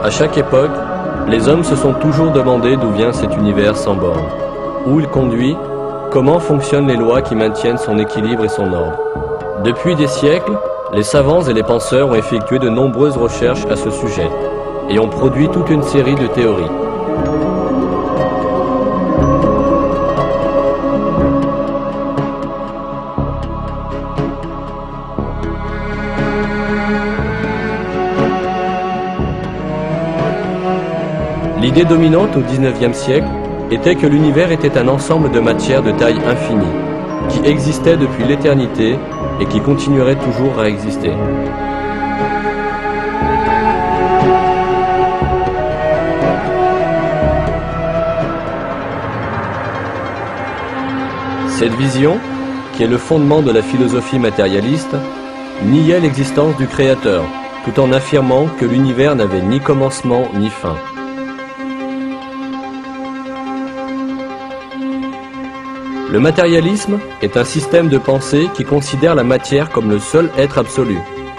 À chaque époque, les hommes se sont toujours demandé d'où vient cet univers sans bornes, où il conduit, comment fonctionnent les lois qui maintiennent son équilibre et son ordre. Depuis des siècles, les savants et les penseurs ont effectué de nombreuses recherches à ce sujet et ont produit toute une série de théories. L'idée dominante au XIXe siècle était que l'univers était un ensemble de matière de taille infinie, qui existait depuis l'éternité et qui continuerait toujours à exister. Cette vision, qui est le fondement de la philosophie matérialiste, niait l'existence du Créateur, tout en affirmant que l'univers n'avait ni commencement ni fin. Le matérialisme est un système de pensée qui considère la matière comme le seul être absolu,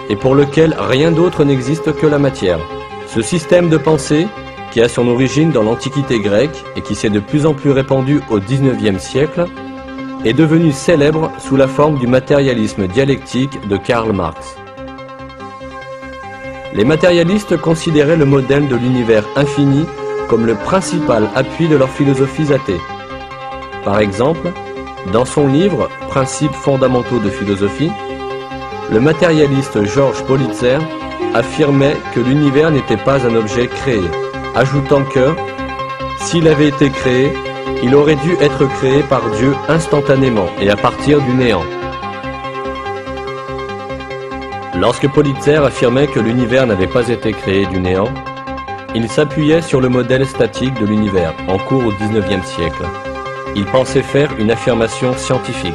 et pour lequel rien d'autre n'existe que la matière. Ce système de pensée, qui a son origine dans l'Antiquité grecque et qui s'est de plus en plus répandu au XIXe siècle, est devenu célèbre sous la forme du matérialisme dialectique de Karl Marx. Les matérialistes considéraient le modèle de l'univers infini comme le principal appui de leurs philosophies athées. Par exemple, dans son livre « Principes fondamentaux de philosophie », le matérialiste Georges Politzer affirmait que l'univers n'était pas un objet créé, ajoutant que, s'il avait été créé, il aurait dû être créé par Dieu instantanément et à partir du néant. Lorsque Politzer affirmait que l'univers n'avait pas été créé du néant, il s'appuyait sur le modèle statique de l'univers en cours au XIXe siècle. Il pensait faire une affirmation scientifique.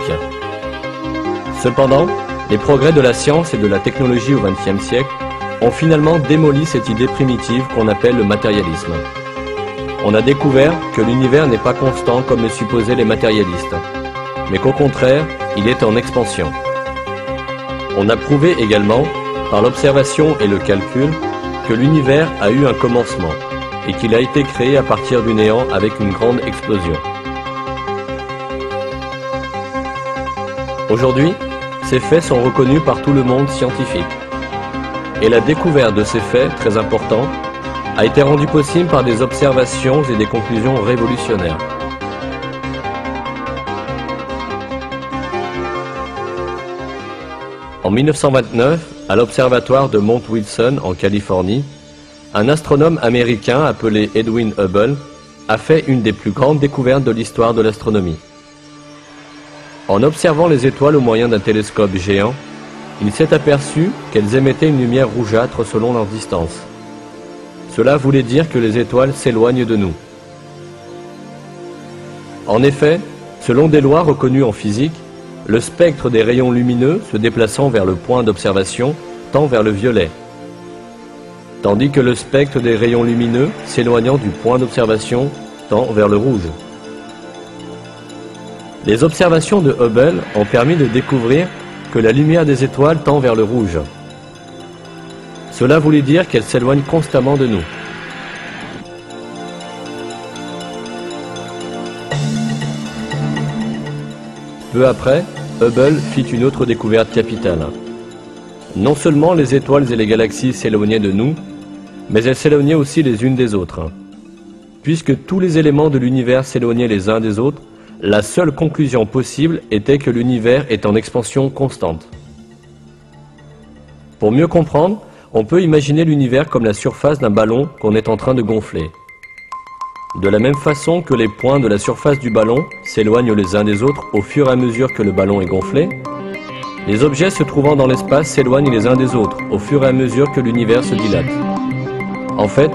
Cependant, les progrès de la science et de la technologie au XXe siècle ont finalement démoli cette idée primitive qu'on appelle le matérialisme. On a découvert que l'univers n'est pas constant comme le supposaient les matérialistes, mais qu'au contraire, il est en expansion. On a prouvé également, par l'observation et le calcul, que l'univers a eu un commencement et qu'il a été créé à partir du néant avec une grande explosion. Aujourd'hui, ces faits sont reconnus par tout le monde scientifique. Et la découverte de ces faits, très importants, a été rendue possible par des observations et des conclusions révolutionnaires. En 1929, à l'observatoire de Mount Wilson en Californie, un astronome américain appelé Edwin Hubble a fait une des plus grandes découvertes de l'histoire de l'astronomie. En observant les étoiles au moyen d'un télescope géant, il s'est aperçu qu'elles émettaient une lumière rougeâtre selon leur distance. Cela voulait dire que les étoiles s'éloignent de nous. En effet, selon des lois reconnues en physique, le spectre des rayons lumineux se déplaçant vers le point d'observation tend vers le violet, tandis que le spectre des rayons lumineux s'éloignant du point d'observation tend vers le rouge. Les observations de Hubble ont permis de découvrir que la lumière des étoiles tend vers le rouge. Cela voulait dire qu'elles s'éloignent constamment de nous. Peu après, Hubble fit une autre découverte capitale. Non seulement les étoiles et les galaxies s'éloignaient de nous, mais elles s'éloignaient aussi les unes des autres. Puisque tous les éléments de l'univers s'éloignaient les uns des autres, la seule conclusion possible était que l'univers est en expansion constante. Pour mieux comprendre, on peut imaginer l'univers comme la surface d'un ballon qu'on est en train de gonfler. De la même façon que les points de la surface du ballon s'éloignent les uns des autres au fur et à mesure que le ballon est gonflé, les objets se trouvant dans l'espace s'éloignent les uns des autres au fur et à mesure que l'univers se dilate. En fait,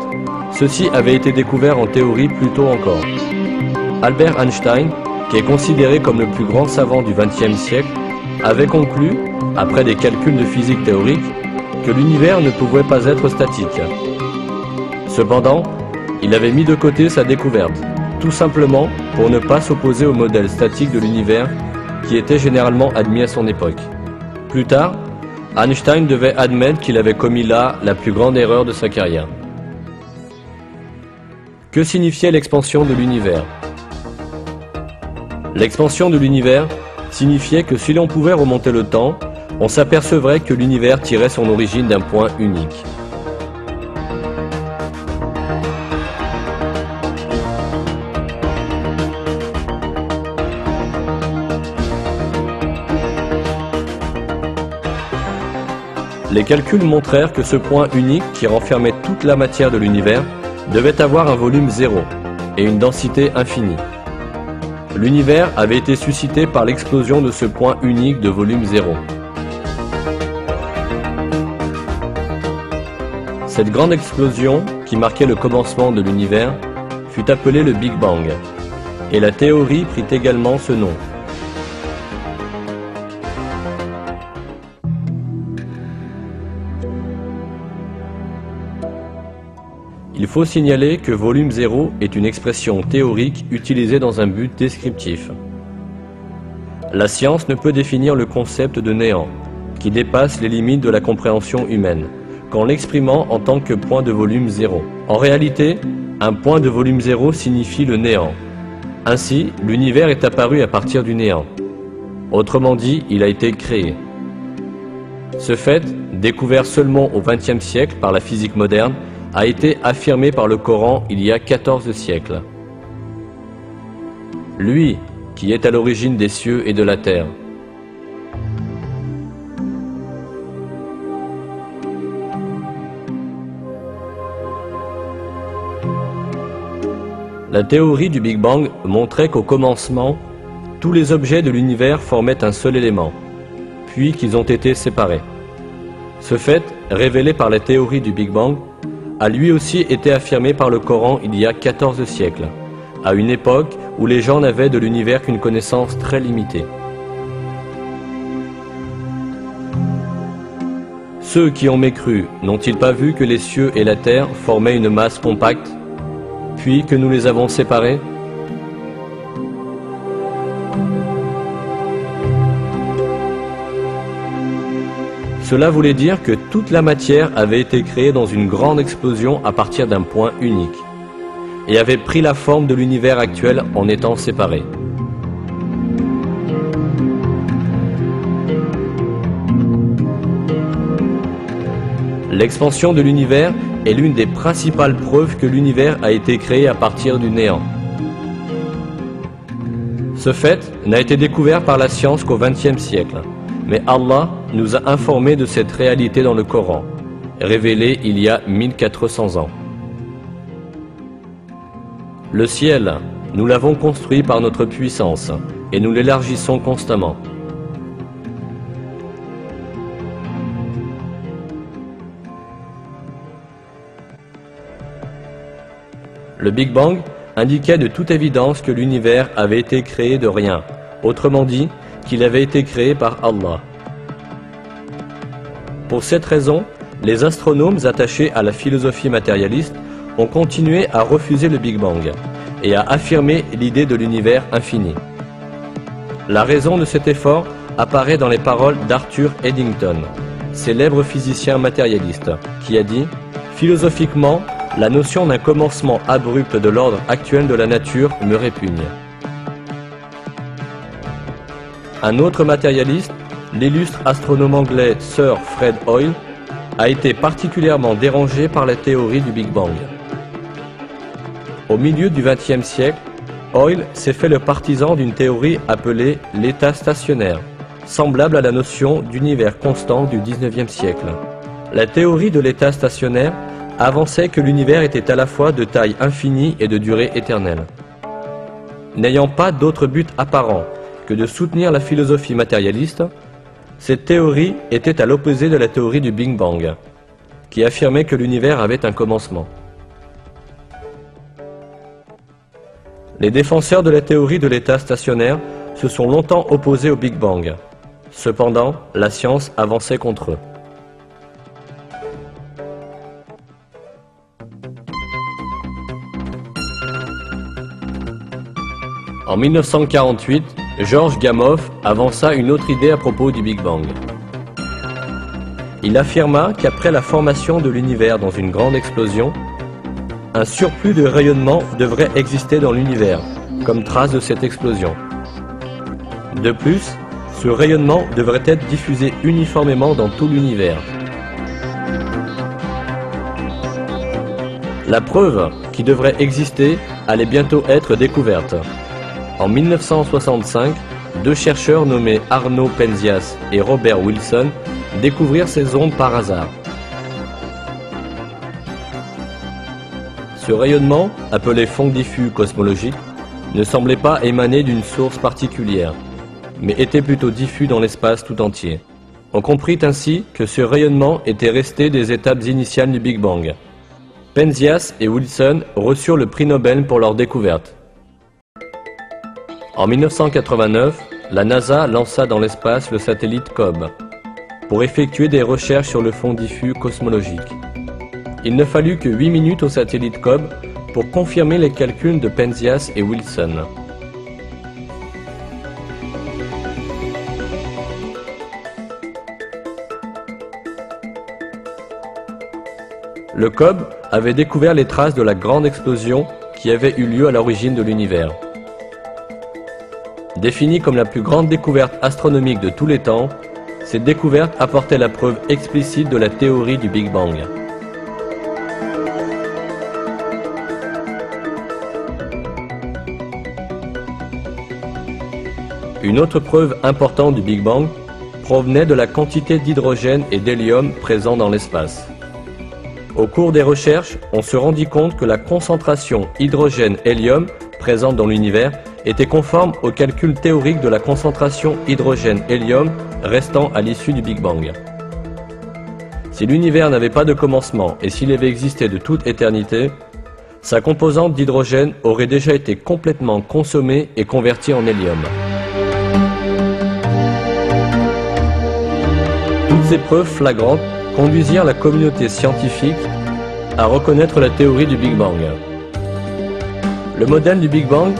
ceci avait été découvert en théorie plus tôt encore. Albert Einstein, qui est considéré comme le plus grand savant du XXe siècle, avait conclu, après des calculs de physique théorique, que l'univers ne pouvait pas être statique. Cependant, il avait mis de côté sa découverte, tout simplement pour ne pas s'opposer au modèle statique de l'univers qui était généralement admis à son époque. Plus tard, Einstein devait admettre qu'il avait commis là la plus grande erreur de sa carrière. Que signifiait l'expansion de l'univers? L'expansion de l'univers signifiait que si l'on pouvait remonter le temps, on s'apercevrait que l'univers tirait son origine d'un point unique. Les calculs montrèrent que ce point unique qui renfermait toute la matière de l'univers devait avoir un volume zéro et une densité infinie. L'univers avait été suscité par l'explosion de ce point unique de volume zéro. Cette grande explosion, qui marquait le commencement de l'univers, fut appelée le Big Bang, et la théorie prit également ce nom. Il faut signaler que volume zéro est une expression théorique utilisée dans un but descriptif. La science ne peut définir le concept de néant, qui dépasse les limites de la compréhension humaine, qu'en l'exprimant en tant que point de volume zéro. En réalité, un point de volume zéro signifie le néant. Ainsi, l'univers est apparu à partir du néant. Autrement dit, il a été créé. Ce fait, découvert seulement au XXe siècle par la physique moderne, a été affirmé par le Coran il y a 14 siècles. Lui, qui est à l'origine des cieux et de la terre. La théorie du Big Bang montrait qu'au commencement, tous les objets de l'univers formaient un seul élément, puis qu'ils ont été séparés. Ce fait, révélé par la théorie du Big Bang, a lui aussi été affirmé par le Coran il y a 14 siècles, à une époque où les gens n'avaient de l'univers qu'une connaissance très limitée. Ceux qui ont mécru n'ont-ils pas vu que les cieux et la terre formaient une masse compacte, puis que nous les avons séparés? Cela voulait dire que toute la matière avait été créée dans une grande explosion à partir d'un point unique, et avait pris la forme de l'univers actuel en étant séparée. L'expansion de l'univers est l'une des principales preuves que l'univers a été créé à partir du néant. Ce fait n'a été découvert par la science qu'au XXe siècle, mais Allah nous a informés de cette réalité dans le Coran, révélé il y a 1400 ans. Le ciel, nous l'avons construit par notre puissance, et nous l'élargissons constamment. Le Big Bang indiquait de toute évidence que l'univers avait été créé de rien, autrement dit, qu'il avait été créé par Allah. Pour cette raison, les astronomes attachés à la philosophie matérialiste ont continué à refuser le Big Bang et à affirmer l'idée de l'univers infini. La raison de cet effort apparaît dans les paroles d'Arthur Eddington, célèbre physicien matérialiste, qui a dit « Philosophiquement, la notion d'un commencement abrupt de l'ordre actuel de la nature me répugne. » Un autre matérialiste, l'illustre astronome anglais Sir Fred Hoyle, a été particulièrement dérangé par la théorie du Big Bang. Au milieu du XXe siècle, Hoyle s'est fait le partisan d'une théorie appelée l'état stationnaire, semblable à la notion d'univers constant du XIXe siècle. La théorie de l'état stationnaire avançait que l'univers était à la fois de taille infinie et de durée éternelle. N'ayant pas d'autre but apparent que de soutenir la philosophie matérialiste, cette théorie était à l'opposé de la théorie du Big Bang, qui affirmait que l'univers avait un commencement. Les défenseurs de la théorie de l'état stationnaire se sont longtemps opposés au Big Bang. Cependant, la science avançait contre eux. En 1948, George Gamow avança une autre idée à propos du Big Bang. Il affirma qu'après la formation de l'univers dans une grande explosion, un surplus de rayonnement devrait exister dans l'univers, comme trace de cette explosion. De plus, ce rayonnement devrait être diffusé uniformément dans tout l'univers. La preuve qui devrait exister allait bientôt être découverte. En 1965, deux chercheurs nommés Arno Penzias et Robert Wilson découvrirent ces ondes par hasard. Ce rayonnement, appelé fond diffus cosmologique, ne semblait pas émaner d'une source particulière, mais était plutôt diffus dans l'espace tout entier. On comprit ainsi que ce rayonnement était resté des étapes initiales du Big Bang. Penzias et Wilson reçurent le prix Nobel pour leur découverte. En 1989, la NASA lança dans l'espace le satellite COBE pour effectuer des recherches sur le fond diffus cosmologique. Il ne fallut que 8 minutes au satellite COBE pour confirmer les calculs de Penzias et Wilson. Le COBE avait découvert les traces de la grande explosion qui avait eu lieu à l'origine de l'univers. Définie comme la plus grande découverte astronomique de tous les temps, cette découverte apportait la preuve explicite de la théorie du Big Bang. Une autre preuve importante du Big Bang provenait de la quantité d'hydrogène et d'hélium présents dans l'espace. Au cours des recherches, on se rendit compte que la concentration hydrogène-hélium présente dans l'univers était conforme au calcul théorique de la concentration hydrogène-hélium restant à l'issue du Big Bang. Si l'univers n'avait pas de commencement et s'il avait existé de toute éternité, sa composante d'hydrogène aurait déjà été complètement consommée et convertie en hélium. Toutes ces preuves flagrantes conduisirent la communauté scientifique à reconnaître la théorie du Big Bang. Le modèle du Big Bang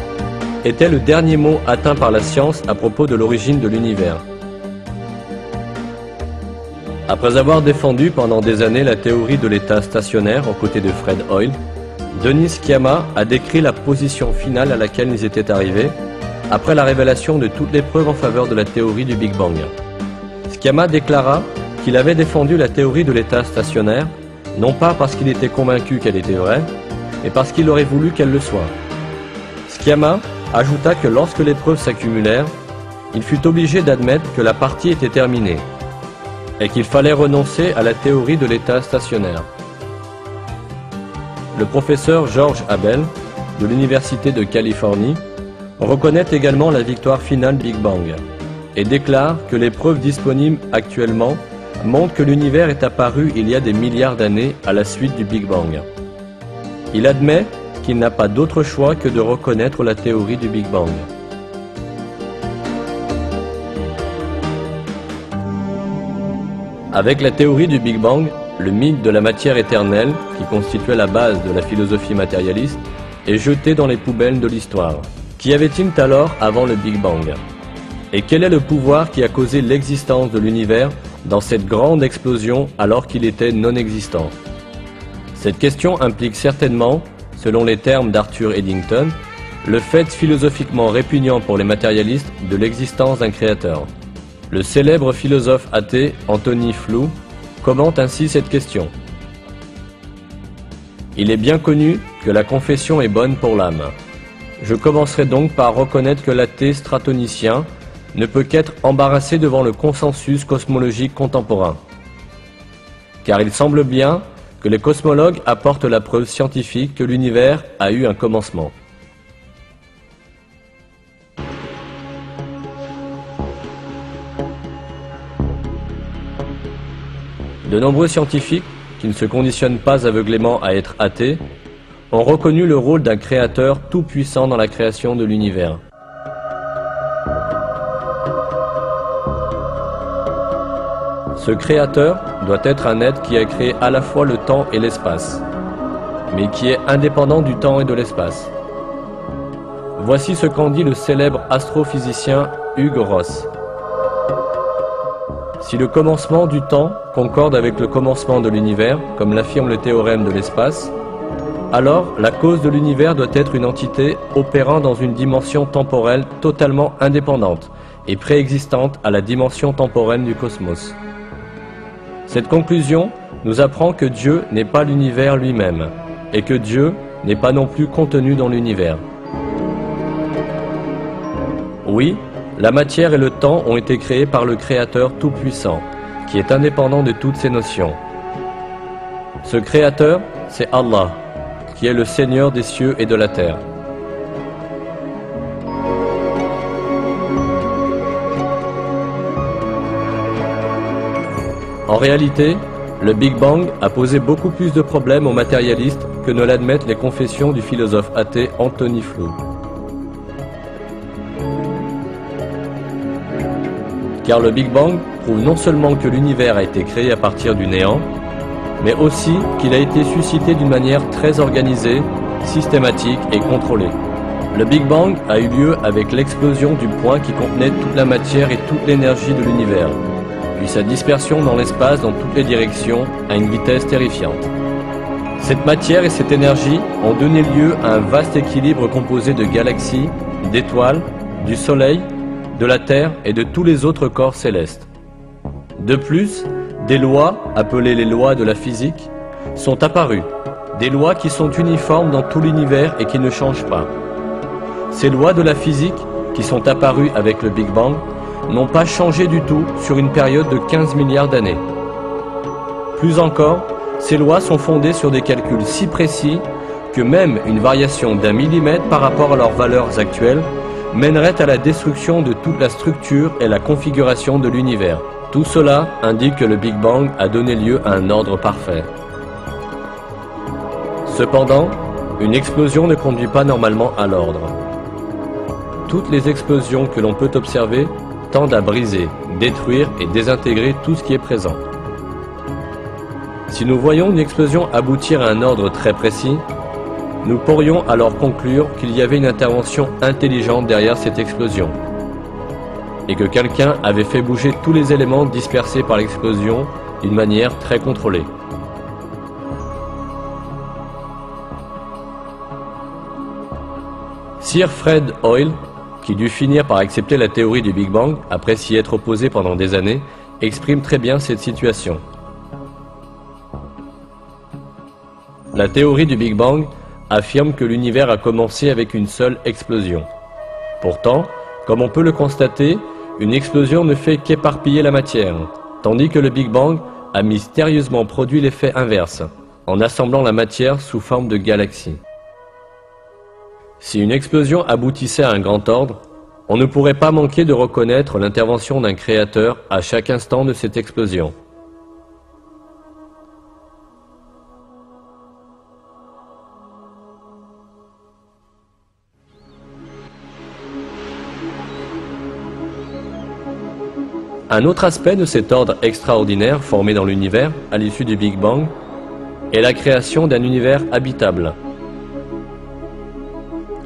était le dernier mot atteint par la science à propos de l'origine de l'univers. Après avoir défendu pendant des années la théorie de l'état stationnaire aux côtés de Fred Hoyle, Denis Sciama a décrit la position finale à laquelle ils étaient arrivés après la révélation de toutes les preuves en faveur de la théorie du Big Bang. Sciama déclara qu'il avait défendu la théorie de l'état stationnaire, non pas parce qu'il était convaincu qu'elle était vraie, mais parce qu'il aurait voulu qu'elle le soit. Sciama ajouta que lorsque les preuves s'accumulèrent, il fut obligé d'admettre que la partie était terminée, et qu'il fallait renoncer à la théorie de l'état stationnaire. Le professeur George Abel, de l'Université de Californie, reconnaît également la victoire finale du Big Bang, et déclare que les preuves disponibles actuellement montre que l'univers est apparu il y a des milliards d'années à la suite du Big Bang. Il admet qu'il n'a pas d'autre choix que de reconnaître la théorie du Big Bang. Avec la théorie du Big Bang, le mythe de la matière éternelle, qui constituait la base de la philosophie matérialiste, est jeté dans les poubelles de l'histoire. Qu'y avait-il alors avant le Big Bang? Et quel est le pouvoir qui a causé l'existence de l'univers dans cette grande explosion alors qu'il était non existant? Cette question implique certainement, selon les termes d'Arthur Eddington, le fait philosophiquement répugnant pour les matérialistes de l'existence d'un créateur. Le célèbre philosophe athée Anthony Flew commente ainsi cette question. Il est bien connu que la confession est bonne pour l'âme. Je commencerai donc par reconnaître que l'athée stratonicien ne peut qu'être embarrassé devant le consensus cosmologique contemporain. Car il semble bien que les cosmologues apportent la preuve scientifique que l'univers a eu un commencement. De nombreux scientifiques, qui ne se conditionnent pas aveuglément à être athées, ont reconnu le rôle d'un créateur tout-puissant dans la création de l'univers. Ce créateur doit être un être qui a créé à la fois le temps et l'espace, mais qui est indépendant du temps et de l'espace. Voici ce qu'en dit le célèbre astrophysicien Hugues Ross. Si le commencement du temps concorde avec le commencement de l'univers, comme l'affirme le théorème de l'espace, alors la cause de l'univers doit être une entité opérant dans une dimension temporelle totalement indépendante et préexistante à la dimension temporelle du cosmos. Cette conclusion nous apprend que Dieu n'est pas l'univers lui-même, et que Dieu n'est pas non plus contenu dans l'univers. Oui, la matière et le temps ont été créés par le Créateur Tout-Puissant, qui est indépendant de toutes ces notions. Ce Créateur, c'est Allah, qui est le Seigneur des cieux et de la terre. En réalité, le Big Bang a posé beaucoup plus de problèmes aux matérialistes que ne l'admettent les confessions du philosophe athée Anthony Flew. Car le Big Bang prouve non seulement que l'univers a été créé à partir du néant, mais aussi qu'il a été suscité d'une manière très organisée, systématique et contrôlée. Le Big Bang a eu lieu avec l'explosion du point qui contenait toute la matière et toute l'énergie de l'univers, puis sa dispersion dans l'espace dans toutes les directions à une vitesse terrifiante. Cette matière et cette énergie ont donné lieu à un vaste équilibre composé de galaxies, d'étoiles, du Soleil, de la Terre et de tous les autres corps célestes. De plus, des lois, appelées les lois de la physique, sont apparues, des lois qui sont uniformes dans tout l'univers et qui ne changent pas. Ces lois de la physique, qui sont apparues avec le Big Bang, n'ont pas changé du tout sur une période de 15 milliards d'années. Plus encore, ces lois sont fondées sur des calculs si précis que même une variation d'1 millimètre par rapport à leurs valeurs actuelles mènerait à la destruction de toute la structure et la configuration de l'univers. Tout cela indique que le Big Bang a donné lieu à un ordre parfait. Cependant, une explosion ne conduit pas normalement à l'ordre. Toutes les explosions que l'on peut observer tendent à briser, détruire et désintégrer tout ce qui est présent. Si nous voyons une explosion aboutir à un ordre très précis, nous pourrions alors conclure qu'il y avait une intervention intelligente derrière cette explosion, et que quelqu'un avait fait bouger tous les éléments dispersés par l'explosion d'une manière très contrôlée. Sir Fred Hoyle, qui dut finir par accepter la théorie du Big Bang après s'y être opposé pendant des années, exprime très bien cette situation. La théorie du Big Bang affirme que l'univers a commencé avec une seule explosion. Pourtant, comme on peut le constater, une explosion ne fait qu'éparpiller la matière, tandis que le Big Bang a mystérieusement produit l'effet inverse, en assemblant la matière sous forme de galaxies. Si une explosion aboutissait à un grand ordre, on ne pourrait pas manquer de reconnaître l'intervention d'un créateur à chaque instant de cette explosion. Un autre aspect de cet ordre extraordinaire formé dans l'univers à l'issue du Big Bang est la création d'un univers habitable.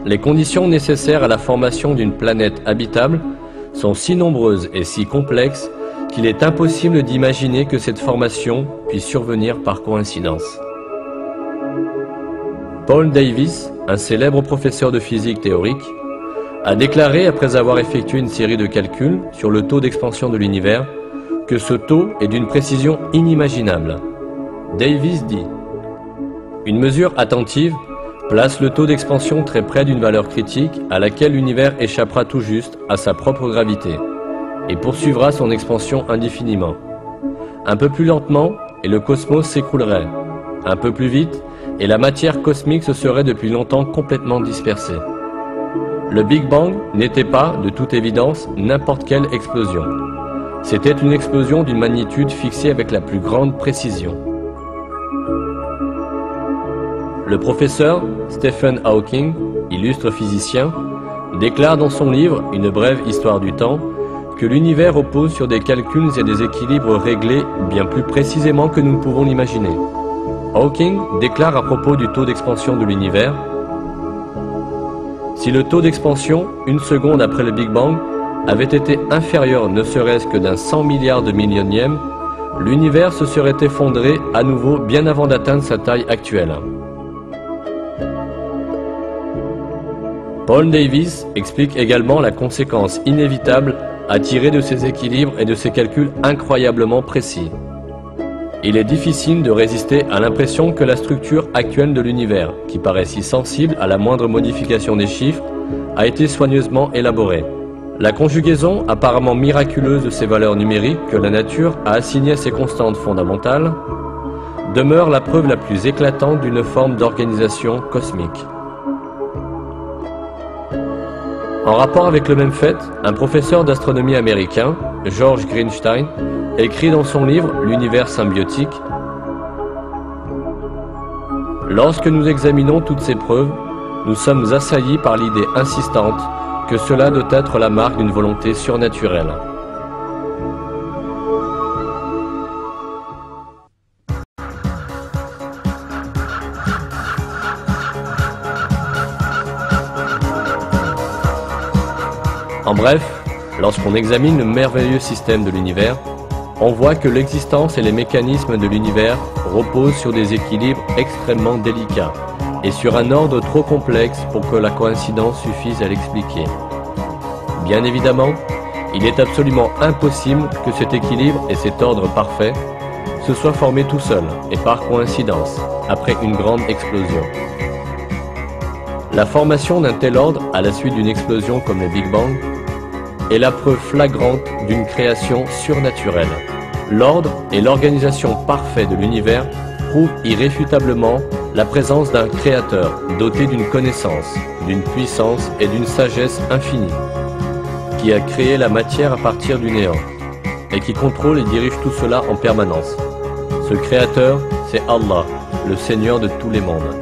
Les conditions nécessaires à la formation d'une planète habitable sont si nombreuses et si complexes qu'il est impossible d'imaginer que cette formation puisse survenir par coïncidence. Paul Davies, un célèbre professeur de physique théorique, a déclaré, après avoir effectué une série de calculs sur le taux d'expansion de l'univers, que ce taux est d'une précision inimaginable. Davies dit « Une mesure attentive place le taux d'expansion très près d'une valeur critique à laquelle l'univers échappera tout juste à sa propre gravité et poursuivra son expansion indéfiniment. Un peu plus lentement et le cosmos s'écroulerait. Un peu plus vite et la matière cosmique se serait depuis longtemps complètement dispersée. Le Big Bang n'était pas, de toute évidence, n'importe quelle explosion. C'était une explosion d'une magnitude fixée avec la plus grande précision. Le professeur Stephen Hawking, illustre physicien, déclare dans son livre « Une brève histoire du temps » que l'univers repose sur des calculs et des équilibres réglés bien plus précisément que nous ne pouvons l'imaginer. Hawking déclare à propos du taux d'expansion de l'univers « Si le taux d'expansion, une seconde après le Big Bang, avait été inférieur ne serait-ce que d'un 100 milliards de millionième, l'univers se serait effondré à nouveau bien avant d'atteindre sa taille actuelle. » Paul Davies explique également la conséquence inévitable à tirer de ces équilibres et de ces calculs incroyablement précis. Il est difficile de résister à l'impression que la structure actuelle de l'univers, qui paraît si sensible à la moindre modification des chiffres, a été soigneusement élaborée. La conjugaison apparemment miraculeuse de ces valeurs numériques que la nature a assignées à ces constantes fondamentales demeure la preuve la plus éclatante d'une forme d'organisation cosmique. En rapport avec le même fait, un professeur d'astronomie américain, George Greenstein, écrit dans son livre « L'univers symbiotique » : « Lorsque nous examinons toutes ces preuves, nous sommes assaillis par l'idée insistante que cela doit être la marque d'une volonté surnaturelle. » En bref, lorsqu'on examine le merveilleux système de l'univers, on voit que l'existence et les mécanismes de l'univers reposent sur des équilibres extrêmement délicats et sur un ordre trop complexe pour que la coïncidence suffise à l'expliquer. Bien évidemment, il est absolument impossible que cet équilibre et cet ordre parfait se soient formés tout seuls et par coïncidence, après une grande explosion. La formation d'un tel ordre à la suite d'une explosion comme le Big Bang est la preuve flagrante d'une création surnaturelle. L'ordre et l'organisation parfaite de l'univers prouvent irréfutablement la présence d'un créateur doté d'une connaissance, d'une puissance et d'une sagesse infinie, qui a créé la matière à partir du néant et qui contrôle et dirige tout cela en permanence. Ce créateur, c'est Allah, le Seigneur de tous les mondes.